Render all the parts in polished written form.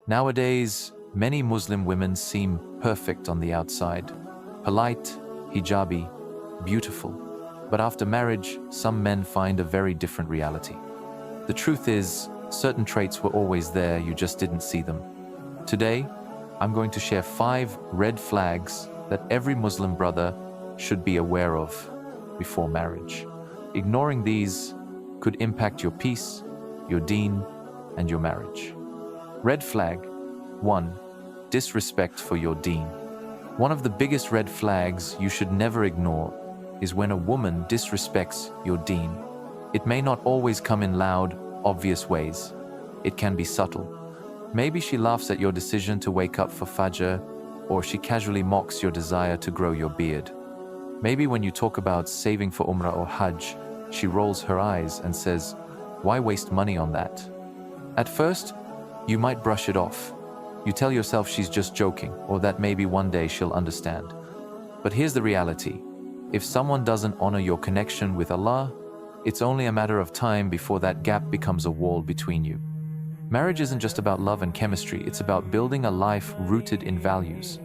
Nowadays, many Muslim women seem perfect on the outside, polite, hijabi, beautiful. But after marriage, some men find a very different reality. The truth is, certain traits were always there, you just didn't see them. Today, I'm going to share 5 red flags that every Muslim brother should be aware of before marriage. Ignoring these could impact your peace, your deen, and your marriage. Red flag 1. Disrespect for your deen. One of the biggest red flags you should never ignore is when a woman disrespects your deen. It may not always come in loud, obvious ways. It can be subtle. Maybe she laughs at your decision to wake up for Fajr, or she casually mocks your desire to grow your beard. Maybe when you talk about saving for Umrah or Hajj, she rolls her eyes and says, "Why waste money on that?" At first, you might brush it off. You tell yourself she's just joking, or that maybe one day she'll understand. But here's the reality. If someone doesn't honor your connection with Allah, it's only a matter of time before that gap becomes a wall between you. Marriage isn't just about love and chemistry, it's about building a life rooted in values.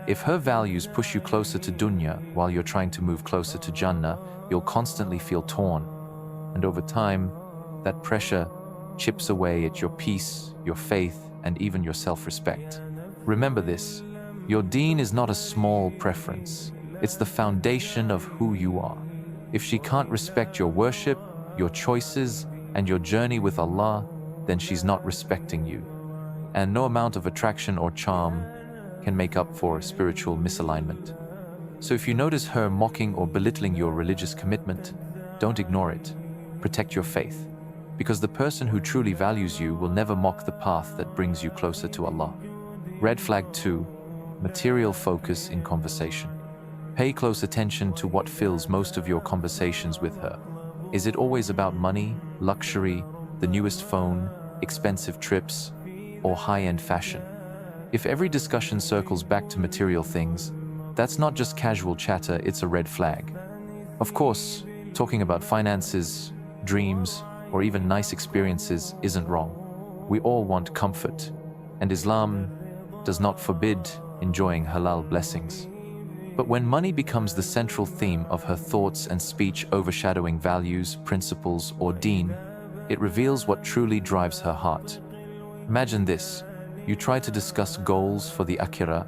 If her values push you closer to dunya while you're trying to move closer to Jannah, you'll constantly feel torn. And over time, that pressure chips away at your peace, your faith, and even your self-respect. Remember this, your deen is not a small preference. It's the foundation of who you are. If she can't respect your worship, your choices, and your journey with Allah, then she's not respecting you. And no amount of attraction or charm can make up for spiritual misalignment. So if you notice her mocking or belittling your religious commitment, don't ignore it. Protect your faith. Because the person who truly values you will never mock the path that brings you closer to Allah. Red flag 2. Material focus in conversation. Pay close attention to what fills most of your conversations with her. Is it always about money, luxury, the newest phone, expensive trips, or high-end fashion? If every discussion circles back to material things, that's not just casual chatter, it's a red flag. Of course, talking about finances, dreams, or even nice experiences isn't wrong. We all want comfort, and Islam does not forbid enjoying halal blessings. But when money becomes the central theme of her thoughts and speech, overshadowing values, principles, or deen, it reveals what truly drives her heart. Imagine this, you try to discuss goals for the akhirah,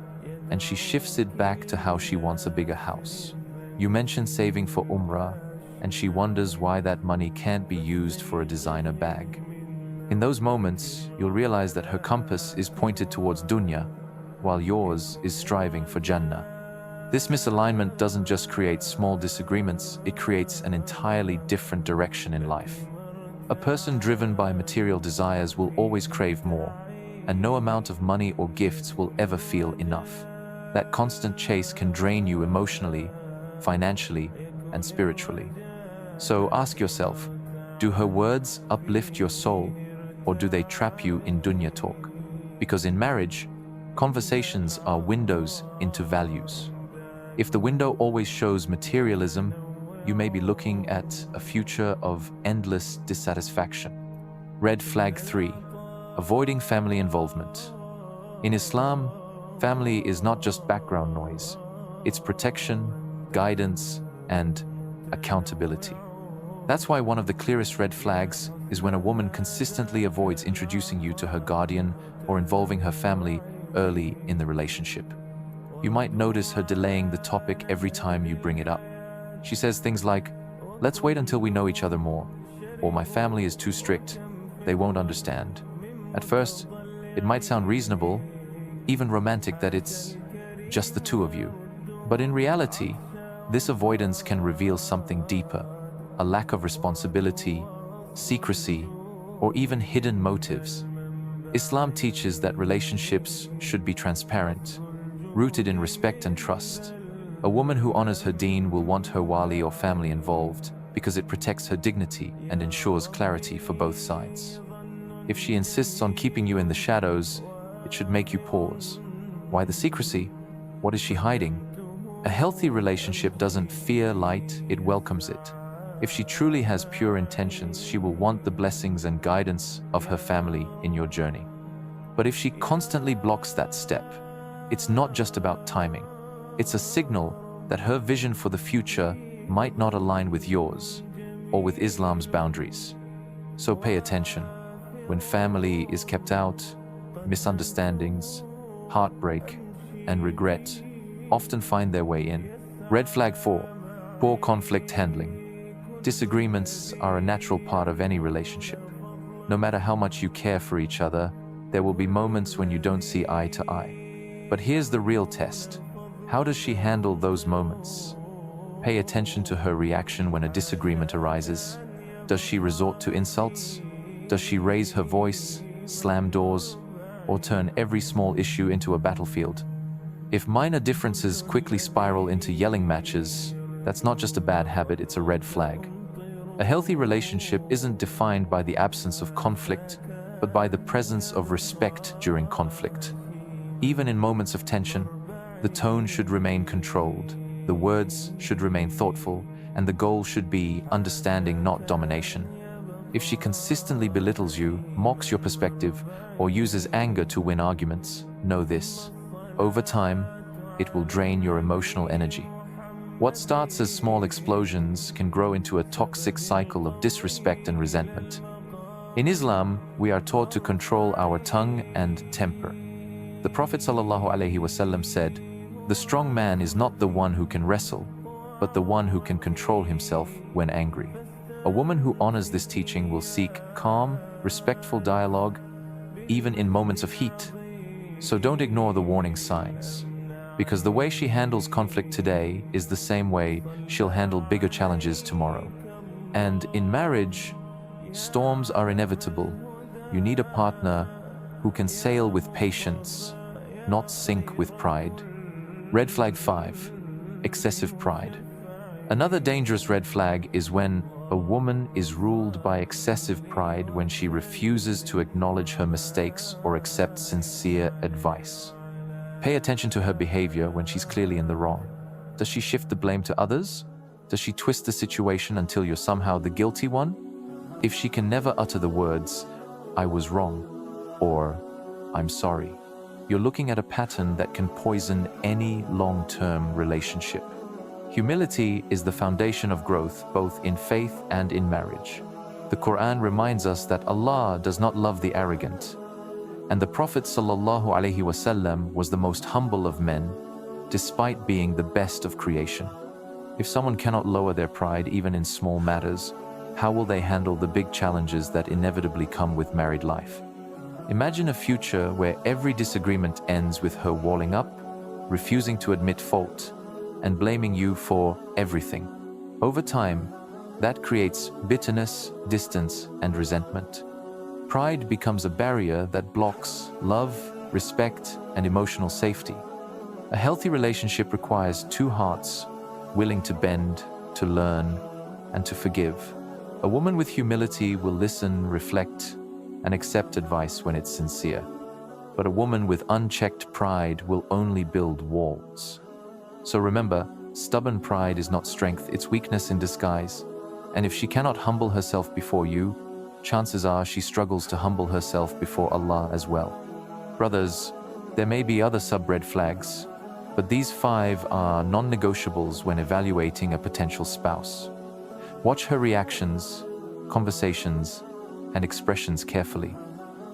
and she shifts it back to how she wants a bigger house. You mention saving for Umrah, and she wonders why that money can't be used for a designer bag. In those moments, you'll realize that her compass is pointed towards dunya, while yours is striving for Jannah. This misalignment doesn't just create small disagreements, it creates an entirely different direction in life. A person driven by material desires will always crave more, and no amount of money or gifts will ever feel enough. That constant chase can drain you emotionally, financially, and spiritually. So ask yourself, do her words uplift your soul, or do they trap you in dunya talk? Because in marriage, conversations are windows into values. If the window always shows materialism, you may be looking at a future of endless dissatisfaction. Red flag 3. Avoiding family involvement. In Islam, family is not just background noise. It's protection, guidance, and accountability. That's why one of the clearest red flags is when a woman consistently avoids introducing you to her guardian or involving her family early in the relationship. You might notice her delaying the topic every time you bring it up. She says things like, "Let's wait until we know each other more," or "My family is too strict, they won't understand." At first, it might sound reasonable, even romantic, that it's just the two of you. But in reality, this avoidance can reveal something deeper, a lack of responsibility, secrecy, or even hidden motives. Islam teaches that relationships should be transparent, rooted in respect and trust. A woman who honors her deen will want her wali or family involved because it protects her dignity and ensures clarity for both sides. If she insists on keeping you in the shadows, it should make you pause. Why the secrecy? What is she hiding? A healthy relationship doesn't fear light, it welcomes it. If she truly has pure intentions, she will want the blessings and guidance of her family in your journey. But if she constantly blocks that step, it's not just about timing. It's a signal that her vision for the future might not align with yours or with Islam's boundaries. So pay attention. When family is kept out, misunderstandings, heartbreak, and regret often find their way in. Red flag 4. Poor conflict handling. Disagreements are a natural part of any relationship. No matter how much you care for each other, there will be moments when you don't see eye to eye. But here's the real test. How does she handle those moments? Pay attention to her reaction when a disagreement arises. Does she resort to insults? Does she raise her voice, slam doors, or turn every small issue into a battlefield? If minor differences quickly spiral into yelling matches, that's not just a bad habit, it's a red flag. A healthy relationship isn't defined by the absence of conflict, but by the presence of respect during conflict. Even in moments of tension, the tone should remain controlled, the words should remain thoughtful, and the goal should be understanding, not domination. If she consistently belittles you, mocks your perspective, or uses anger to win arguments, know this: over time, it will drain your emotional energy. What starts as small explosions can grow into a toxic cycle of disrespect and resentment. In Islam, we are taught to control our tongue and temper. The Prophet ﷺ said, "The strong man is not the one who can wrestle, but the one who can control himself when angry." A woman who honors this teaching will seek calm, respectful dialogue, even in moments of heat. So don't ignore the warning signs, because the way she handles conflict today is the same way she'll handle bigger challenges tomorrow. And in marriage, storms are inevitable. You need a partner who can sail with patience, not sink with pride. Red flag 5. Excessive pride. Another dangerous red flag is when a woman is ruled by excessive pride, when she refuses to acknowledge her mistakes or accept sincere advice. Pay attention to her behavior when she's clearly in the wrong. Does she shift the blame to others? Does she twist the situation until you're somehow the guilty one? If she can never utter the words, "I was wrong," or "I'm sorry," you're looking at a pattern that can poison any long-term relationship. Humility is the foundation of growth, both in faith and in marriage. The Quran reminds us that Allah does not love the arrogant, and the Prophet ﷺ was the most humble of men, despite being the best of creation. If someone cannot lower their pride even in small matters, how will they handle the big challenges that inevitably come with married life? Imagine a future where every disagreement ends with her walling up, refusing to admit fault, and blaming you for everything. Over time, that creates bitterness, distance, and resentment. Pride becomes a barrier that blocks love, respect, and emotional safety. A healthy relationship requires two hearts, willing to bend, to learn, and to forgive. A woman with humility will listen, reflect, and accept advice when it's sincere. But a woman with unchecked pride will only build walls. So remember, stubborn pride is not strength, it's weakness in disguise. And if she cannot humble herself before you, chances are she struggles to humble herself before Allah as well. Brothers, there may be other sub-red flags, but these 5 are non-negotiables when evaluating a potential spouse. Watch her reactions, conversations, and expressions carefully.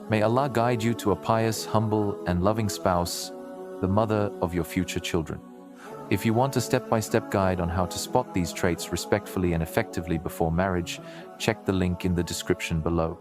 May Allah guide you to a pious, humble, and loving spouse, the mother of your future children. If you want a step-by-step guide on how to spot these traits respectfully and effectively before marriage, check the link in the description below.